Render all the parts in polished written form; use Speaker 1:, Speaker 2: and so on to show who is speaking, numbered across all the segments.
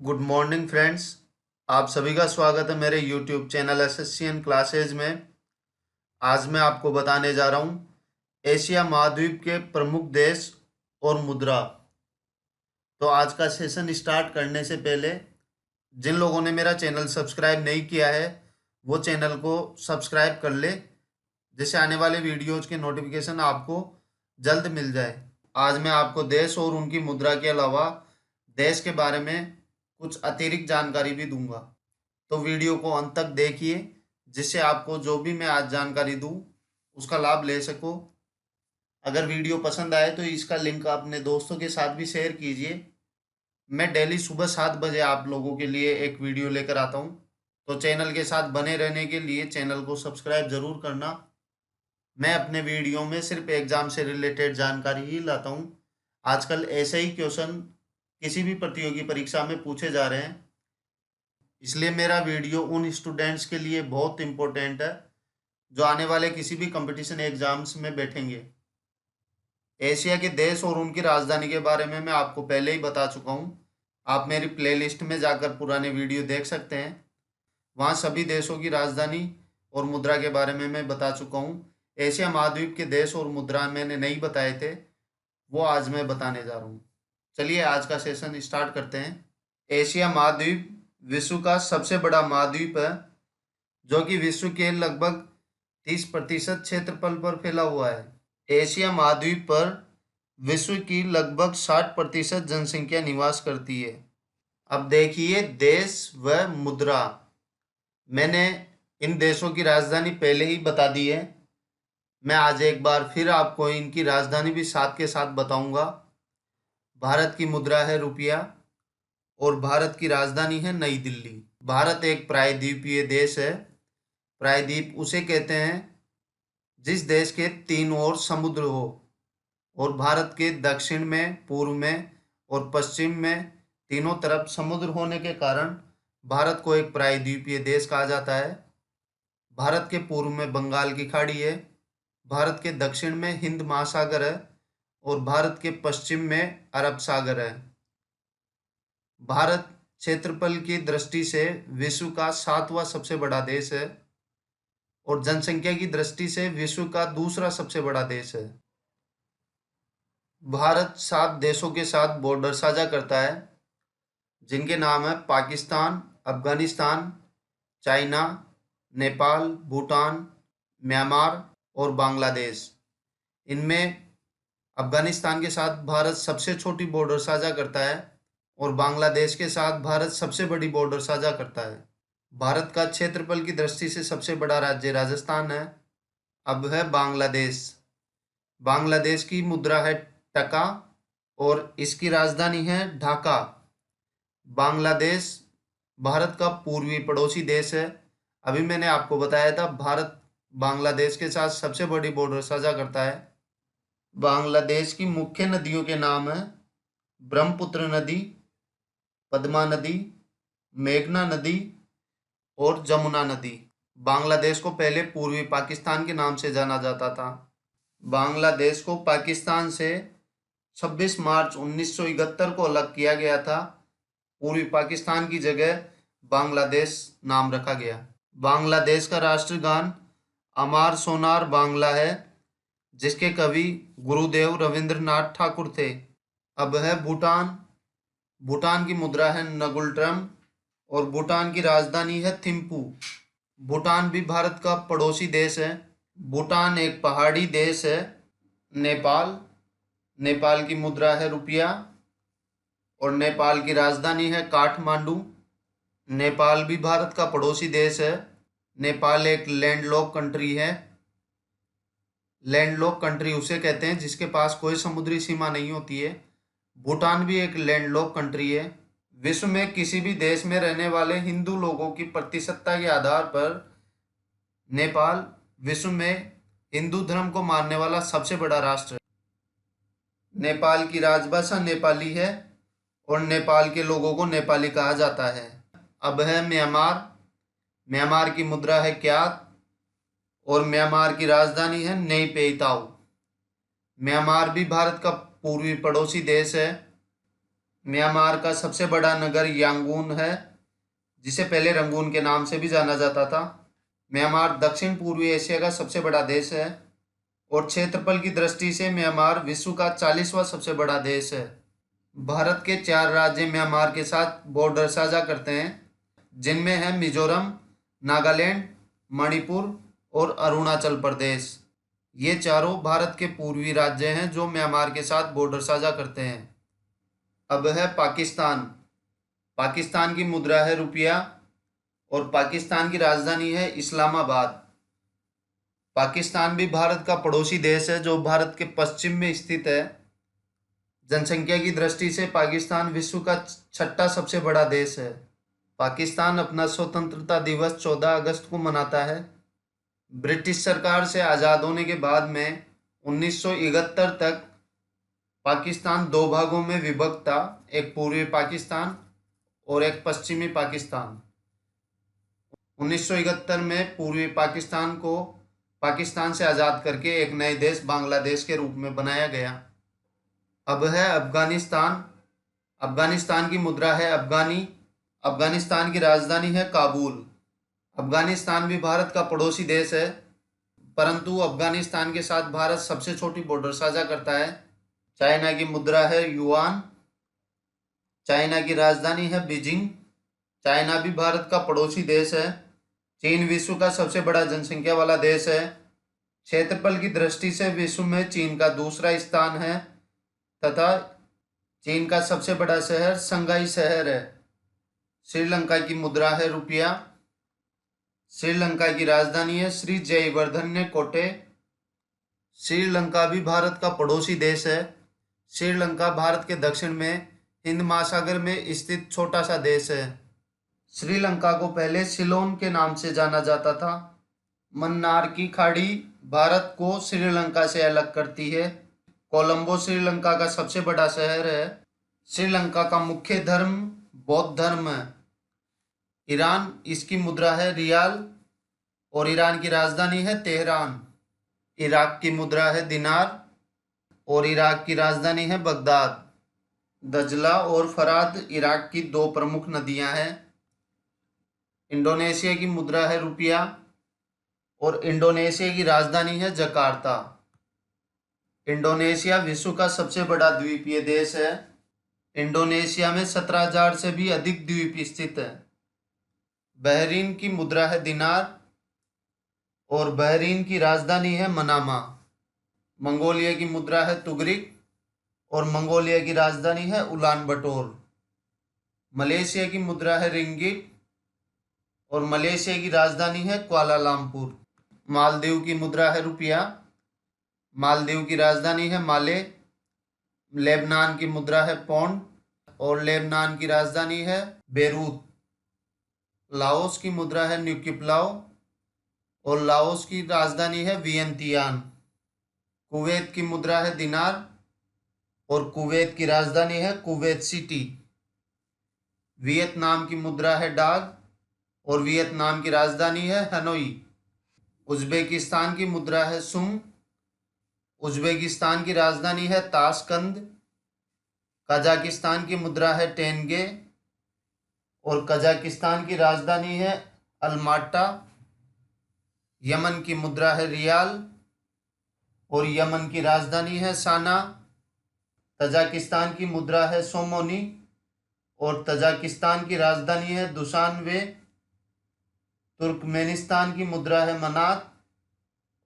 Speaker 1: Good morning friends. आप सभी का स्वागत है मेरे यूट्यूब चैनल एसएससीएन क्लासेज में। आज मैं आपको बताने जा रहा हूँ एशिया महाद्वीप के प्रमुख देश और मुद्रा। तो आज का सेशन स्टार्ट करने से पहले जिन लोगों ने मेरा चैनल सब्सक्राइब नहीं किया है वो चैनल को सब्सक्राइब कर ले, जिससे आने वाले वीडियोज के नोटिफिकेशन आपको जल्द मिल जाए। आज मैं आपको देश और उनकी मुद्रा के अलावा देश के बारे में कुछ अतिरिक्त जानकारी भी दूंगा। तो वीडियो को अंत तक देखिए, जिससे आपको जो भी मैं आज जानकारी दूं उसका लाभ ले सको। अगर वीडियो पसंद आए तो इसका लिंक अपने दोस्तों के साथ भी शेयर कीजिए। मैं डेली सुबह 7 बजे आप लोगों के लिए एक वीडियो लेकर आता हूं, तो चैनल के साथ बने रहने के लिए चैनल को सब्सक्राइब ज़रूर करना। मैं अपने वीडियो में सिर्फ एग्ज़ाम से रिलेटेड जानकारी ही लाता हूं। आजकल ऐसे ही क्वेश्चन किसी भी प्रतियोगी परीक्षा में पूछे जा रहे हैं, इसलिए मेरा वीडियो उन स्टूडेंट्स के लिए बहुत इम्पोर्टेंट है जो आने वाले किसी भी कंपटीशन एग्जाम्स में बैठेंगे। एशिया के देश और उनकी राजधानी के बारे में मैं आपको पहले ही बता चुका हूँ। आप मेरी प्लेलिस्ट में जाकर पुराने वीडियो देख सकते हैं, वहाँ सभी देशों की राजधानी और मुद्रा के बारे में मैं बता चुका हूँ। एशिया महाद्वीप के देश और मुद्रा मैंने नहीं बताए थे, वो आज मैं बताने जा रहा हूँ। चलिए आज का सेशन स्टार्ट करते हैं। एशिया महाद्वीप विश्व का सबसे बड़ा महाद्वीप है, जो कि विश्व के लगभग 30% क्षेत्रफल पर फैला हुआ है। एशिया महाद्वीप पर विश्व की लगभग 60% जनसंख्या निवास करती है। अब देखिए देश व मुद्रा। मैंने इन देशों की राजधानी पहले ही बता दी है, मैं आज एक बार फिर आपको इनकी राजधानी भी साथ के साथ बताऊंगा। भारत की मुद्रा है रुपया और भारत की राजधानी है नई दिल्ली। भारत एक प्रायद्वीपीय देश है। प्रायद्वीप उसे कहते हैं जिस देश के 3 ओर समुद्र हो, और भारत के दक्षिण में, पूर्व में और पश्चिम में तीनों तरफ समुद्र होने के कारण भारत को एक प्रायद्वीपीय देश कहा जाता है। भारत के पूर्व में बंगाल की खाड़ी है, भारत के दक्षिण में हिंद महासागर है और भारत के पश्चिम में अरब सागर है। भारत क्षेत्रफल की दृष्टि से विश्व का 7वां सबसे बड़ा देश है और जनसंख्या की दृष्टि से विश्व का दूसरा सबसे बड़ा देश है। भारत 7 देशों के साथ बॉर्डर साझा करता है, जिनके नाम है पाकिस्तान, अफगानिस्तान, चाइना, नेपाल, भूटान, म्यांमार और बांग्लादेश। इनमें अफगानिस्तान के साथ भारत सबसे छोटी बॉर्डर साझा करता है और बांग्लादेश के साथ भारत सबसे बड़ी बॉर्डर साझा करता है। भारत का क्षेत्रफल की दृष्टि से सबसे बड़ा राज्य राजस्थान है। अब है बांग्लादेश। बांग्लादेश की मुद्रा है टका और इसकी राजधानी है ढाका। बांग्लादेश भारत का पूर्वी पड़ोसी देश है। अभी मैंने आपको बताया था भारत बांग्लादेश के साथ सबसे बड़ी बॉर्डर साझा करता है। बांग्लादेश की मुख्य नदियों के नाम है ब्रह्मपुत्र नदी, पद्मा नदी, मेघना नदी और जमुना नदी। बांग्लादेश को पहले पूर्वी पाकिस्तान के नाम से जाना जाता था। बांग्लादेश को पाकिस्तान से 26 मार्च 1971 को अलग किया गया था। पूर्वी पाकिस्तान की जगह बांग्लादेश नाम रखा गया। बांग्लादेश का राष्ट्रगान अमार सोनार बांग्ला है, जिसके कवि गुरुदेव रविंद्रनाथ ठाकुर थे। अब है भूटान। भूटान की मुद्रा है नगुलट्रम और भूटान की राजधानी है थिम्पू। भूटान भी भारत का पड़ोसी देश है। भूटान एक पहाड़ी देश है। नेपाल। नेपाल की मुद्रा है रुपया और नेपाल की राजधानी है काठमांडू। नेपाल भी भारत का पड़ोसी देश है। नेपाल एक लैंडलॉक कंट्री है। लैंडलॉक कंट्री उसे कहते हैं जिसके पास कोई समुद्री सीमा नहीं होती है। भूटान भी एक लैंडलॉक कंट्री है। विश्व में किसी भी देश में रहने वाले हिंदू लोगों की प्रतिशतता के आधार पर नेपाल विश्व में हिंदू धर्म को मानने वाला सबसे बड़ा राष्ट्र है। नेपाल की राजभाषा नेपाली है और नेपाल के लोगों को नेपाली कहा जाता है। अब है म्यांमार। म्यांमार की मुद्रा है क्यात और म्यांमार की राजधानी है नई पेइताओ। म्यांमार भी भारत का पूर्वी पड़ोसी देश है। म्यांमार का सबसे बड़ा नगर यांगून है, जिसे पहले रंगून के नाम से भी जाना जाता था। म्यांमार दक्षिण पूर्वी एशिया का सबसे बड़ा देश है और क्षेत्रफल की दृष्टि से म्यांमार विश्व का 40वां सबसे बड़ा देश है। भारत के 4 राज्य म्यांमार के साथ बॉर्डर साझा करते हैं, जिनमें है मिजोरम, नागालैंड, मणिपुर और अरुणाचल प्रदेश। ये चारों भारत के पूर्वी राज्य हैं जो म्यांमार के साथ बॉर्डर साझा करते हैं। अब है पाकिस्तान। पाकिस्तान की मुद्रा है रुपया और पाकिस्तान की राजधानी है इस्लामाबाद। पाकिस्तान भी भारत का पड़ोसी देश है जो भारत के पश्चिम में स्थित है। जनसंख्या की दृष्टि से पाकिस्तान विश्व का 6ठा सबसे बड़ा देश है। पाकिस्तान अपना स्वतंत्रता दिवस 14 अगस्त को मनाता है। ब्रिटिश सरकार से आज़ाद होने के बाद में 1971 तक पाकिस्तान 2 भागों में विभक्त था, एक पूर्वी पाकिस्तान और एक पश्चिमी पाकिस्तान। 1971 में पूर्वी पाकिस्तान को पाकिस्तान से आज़ाद करके एक नए देश बांग्लादेश के रूप में बनाया गया। अब है अफगानिस्तान। अफगानिस्तान की मुद्रा है अफगानी। अफगानिस्तान की राजधानी है काबुल। अफगानिस्तान भी भारत का पड़ोसी देश है, परंतु अफगानिस्तान के साथ भारत सबसे छोटी बॉर्डर साझा करता है। चाइना की मुद्रा है युआन। चाइना की राजधानी है बीजिंग। चाइना भी भारत का पड़ोसी देश है। चीन विश्व का सबसे बड़ा जनसंख्या वाला देश है। क्षेत्रफल की दृष्टि से विश्व में चीन का दूसरा स्थान है तथा चीन का सबसे बड़ा शहर शंघाई शहर है। श्रीलंका की मुद्रा है रुपया। श्रीलंका की राजधानी है श्री जयवर्धने कोटे। श्रीलंका भी भारत का पड़ोसी देश है। श्रीलंका भारत के दक्षिण में हिंद महासागर में स्थित छोटा सा देश है। श्रीलंका को पहले सिलोन के नाम से जाना जाता था। मन्नार की खाड़ी भारत को श्रीलंका से अलग करती है। कोलंबो श्रीलंका का सबसे बड़ा शहर है। श्रीलंका का मुख्य धर्म बौद्ध धर्म है। ईरान, इसकी मुद्रा है रियाल और ईरान की राजधानी है तेहरान। इराक की मुद्रा है दिनार और इराक की राजधानी है बगदाद। दजला और फरात इराक की 2 प्रमुख नदियां हैं। इंडोनेशिया की मुद्रा है रुपया और इंडोनेशिया की राजधानी है जकार्ता। इंडोनेशिया विश्व का सबसे बड़ा द्वीपीय देश है। इंडोनेशिया में 17,000 से भी अधिक द्वीप स्थित हैं। बहरीन की मुद्रा है दिनार और बहरीन की राजधानी है मनामा। मंगोलिया की मुद्रा है तुगरिक और मंगोलिया की राजधानी है उलान बटोर। मलेशिया की मुद्रा है रिंगिट और मलेशिया की राजधानी है कुआलालंपुर। मालदीव की मुद्रा है रुपया। मालदीव की राजधानी है माले। लेबनान की मुद्रा है पौंड और लेबनान की राजधानी है बेरूत। लाओस की मुद्रा है न्यूकिपलाओ और लाओस की राजधानी है वियंतियान। कुवैत की मुद्रा है दिनार और कुवैत की राजधानी है कुवैत सिटी। वियतनाम की मुद्रा है डाग और वियतनाम की राजधानी है हनोई। उज्बेकिस्तान की मुद्रा है सुंग। उज्बेकिस्तान की राजधानी है ताशकंद। कजाकिस्तान की मुद्रा है टेंगे और कजाकिस्तान की राजधानी है अलमाटा। यमन की मुद्रा है रियाल और यमन की राजधानी है साना। तजाकिस्तान की मुद्रा है सोमोनी और तजाकिस्तान की राजधानी है दुशानबे। तुर्कमेनिस्तान की मुद्रा है मनात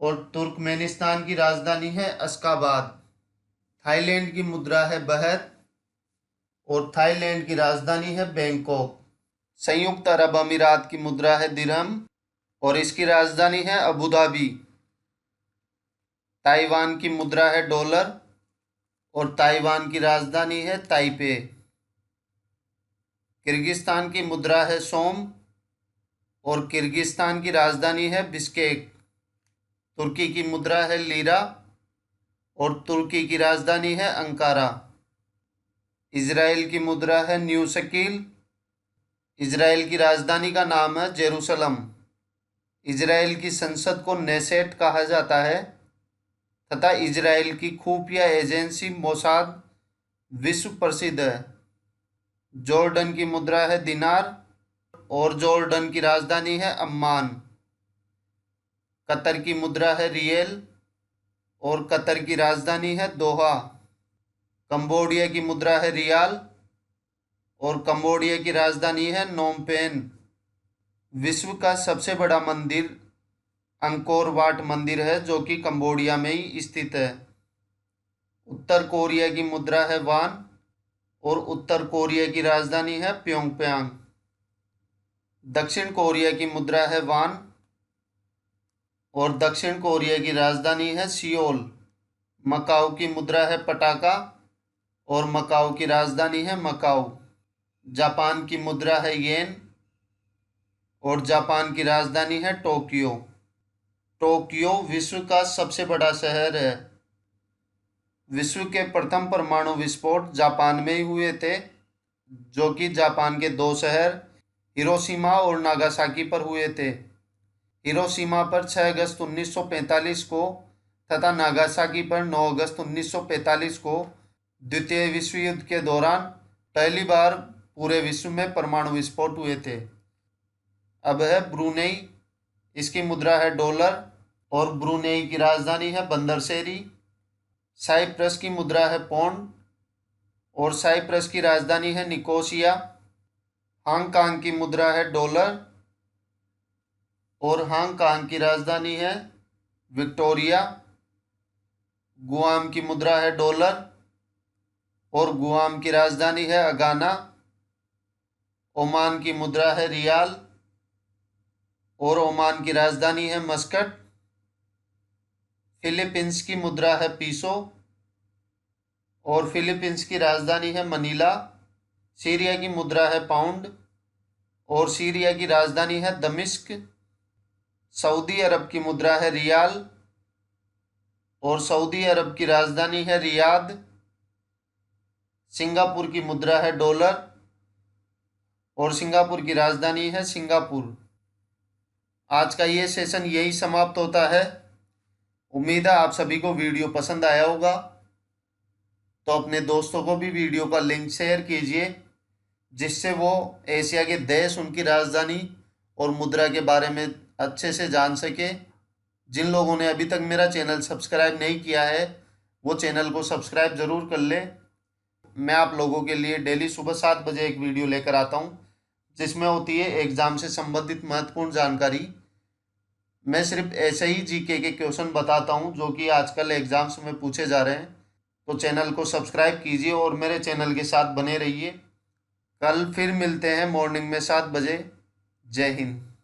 Speaker 1: और तुर्कमेनिस्तान की राजधानी है अश्काबाद। थाईलैंड की मुद्रा है बहत और थाईलैंड की राजधानी है बैंकॉक। संयुक्त अरब अमीरात की मुद्रा है दिरहम और इसकी राजधानी है अबू धाबी। ताइवान की मुद्रा है डॉलर और ताइवान की राजधानी है ताइपे। किर्गिस्तान की मुद्रा है सोम और किर्गिस्तान की राजधानी है बिश्केक। तुर्की की मुद्रा है लीरा और तुर्की की राजधानी है अंकारा। इजराइल की मुद्रा है न्यू शकील। इजराइल की राजधानी का नाम है जेरूसलम। इजराइल की संसद को नेसेट कहा जाता है तथा इजराइल की खुफिया एजेंसी मोसाद विश्व प्रसिद्ध है। जॉर्डन की मुद्रा है दिनार और जॉर्डन की राजधानी है अम्मान। कतर की मुद्रा है रियल और कतर की राजधानी है दोहा। कंबोडिया की मुद्रा है रियाल और कंबोडिया की राजधानी है नोमपेन। विश्व का सबसे बड़ा मंदिर अंकोर वाट मंदिर है जो कि कंबोडिया में ही स्थित है। उत्तर कोरिया की मुद्रा है वान और उत्तर कोरिया की राजधानी है प्योंगयांग। दक्षिण कोरिया की मुद्रा है वान और दक्षिण कोरिया की राजधानी है सियोल। मकाऊ की मुद्रा है पटाका और मकाऊ की राजधानी है मकाऊ। जापान की मुद्रा है येन और जापान की राजधानी है टोक्यो। टोक्यो विश्व का सबसे बड़ा शहर है। विश्व के प्रथम परमाणु विस्फोट जापान में ही हुए थे, जो कि जापान के दो शहर हिरोशिमा और नागासाकी पर हुए थे। हिरोशिमा पर 6 अगस्त 1945 को तथा नागासाकी पर 9 अगस्त 1945 को द्वितीय विश्व युद्ध के दौरान पहली बार पूरे विश्व में परमाणु विस्फोट हुए थे। अब है ब्रुनेई, इसकी मुद्रा है डॉलर और ब्रुनेई की राजधानी है बंदरसेरी। साइप्रस की मुद्रा है पौंड और साइप्रस की राजधानी है निकोसिया। हांगकांग की मुद्रा है डॉलर और हांगकांग की राजधानी है विक्टोरिया। गुआम की मुद्रा है डॉलर और गुआम की राजधानी है अगाना। ओमान की मुद्रा है रियाल और ओमान की राजधानी है मस्कट। फिलीपींस की मुद्रा है पीसो और फिलीपींस की राजधानी है मनीला। सीरिया की मुद्रा है पाउंड और सीरिया की राजधानी है दमिश्क। सऊदी अरब की मुद्रा है रियाल और सऊदी अरब की राजधानी है रियाद। सिंगापुर की मुद्रा है डॉलर और सिंगापुर की राजधानी है सिंगापुर। आज का ये सेशन यही समाप्त होता है। उम्मीद है आप सभी को वीडियो पसंद आया होगा, तो अपने दोस्तों को भी वीडियो का लिंक शेयर कीजिए, जिससे वो एशिया के देश, उनकी राजधानी और मुद्रा के बारे में अच्छे से जान सके। जिन लोगों ने अभी तक मेरा चैनल सब्सक्राइब नहीं किया है वो चैनल को सब्सक्राइब ज़रूर कर ले। मैं आप लोगों के लिए डेली सुबह 7 बजे एक वीडियो लेकर आता हूँ, जिसमें होती है एग्ज़ाम से संबंधित महत्वपूर्ण जानकारी। मैं सिर्फ ऐसे ही जीके के क्वेश्चन बताता हूँ जो कि आजकल एग्ज़ाम्स में पूछे जा रहे हैं। तो चैनल को सब्सक्राइब कीजिए और मेरे चैनल के साथ बने रहिए। कल फिर मिलते हैं मॉर्निंग में 7 बजे। जय हिंद।